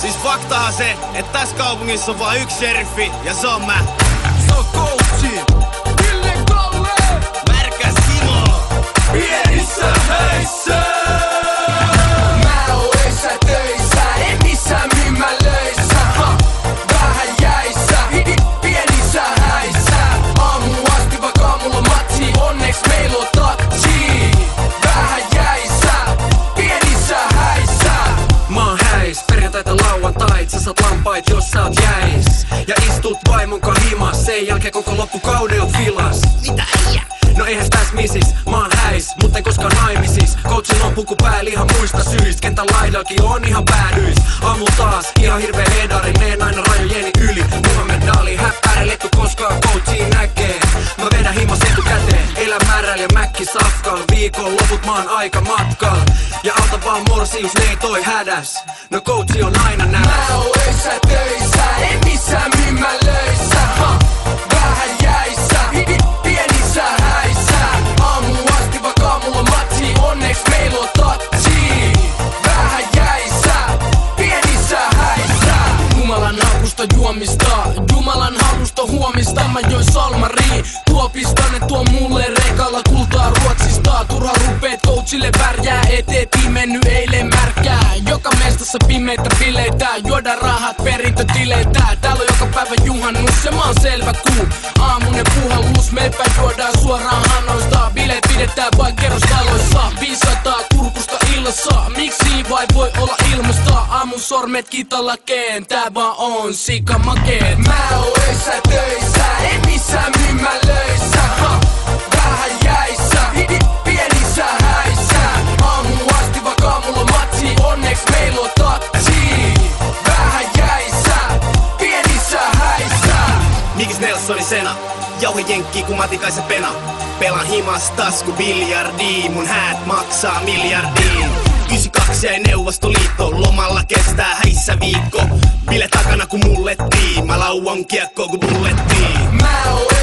Siis faktahan se, että tässä kaupungissa on vaan yksi sheriffi ja se on mä. Se on Coachi, Ville Kalle, Märkä Simo, pienissä häissä. Mä oon öissä töissä, en missään myymälöissä. Vähän jäissä, pienissä häissä. Aamu asti vaikka mulla matsi, onneks meil on tatsi. Vähän jäissä, pienissä häissä. Mä oon häis, perjantaita lauantait, sä saat lampait jos sä oot jäis. Ja istut vaimonkaan himas, sen jälkeen koko loppukauden on filas. mitä äijä? No eihän täs misis, mä oon häis, mutta en koskaan naimisis. Coachin on puku päällä ihan muista syistä, kentän laidallakin on ihan päädyis. Aamu taas, ihan hirveä hedarineen aina rajojeni yli. Mulla medali, häppäileletty koskaan coachiin näkee. Mä vedän himas etukäteen, elän määrällä ja mäkki safkal. Viikon loput mä oon aika matkal. Ja auta vaan morsius, ne ei toi hädäs. No coachi on aina näs. Mä oon öissä töissä, en missään myymälöissä. Vähän jäissä, pienissä häissä. Aamu asti vaikka mulla matsi, onneks meil on tatsi. Vähän jäissä, pienissä häissä. Jumalan hakusta juomista, Jumalan halusta huomista. Mä join salmariin, tuopista ne tuo mulle rekalla kultaa Ruotsista. Turha rupeet coachille värjää, eteet mennyt eilen märkää. Joka mestassa pimeitä bileitä, juoda rahat perintötileitä. Täällä on joka päivä juhannus ja mä oon selvä kuu. Aamunen puhallus, meipä juodaan suoraan hanoista. Bileet pidetään vain kerrostaloissa, 500 kurkusta illassa. Miksi vai voi olla ilmasta? Aamun sormet kitalla keen, tää vaan on sika makeet. Mä oon öissä töissä, en missään myymälöissä. Vähän jäissä, pienissä häissä. Aamu asti vaikka mulla matsi, onneks meil on tatsi. Vähän jäissä, pienissä häissä. Mikis Nelsoni Sena, jauhe jenkki kun Matikaisen pena. Pelan himas tasku biljardiin, mun häät maksaa miljardiin. 92 jäi Neuvostoliitto, lomalla kestää häissä viikko. Bile takana kun mullettiin, mä lauan kiekkoon kun mullettiin. Mä oon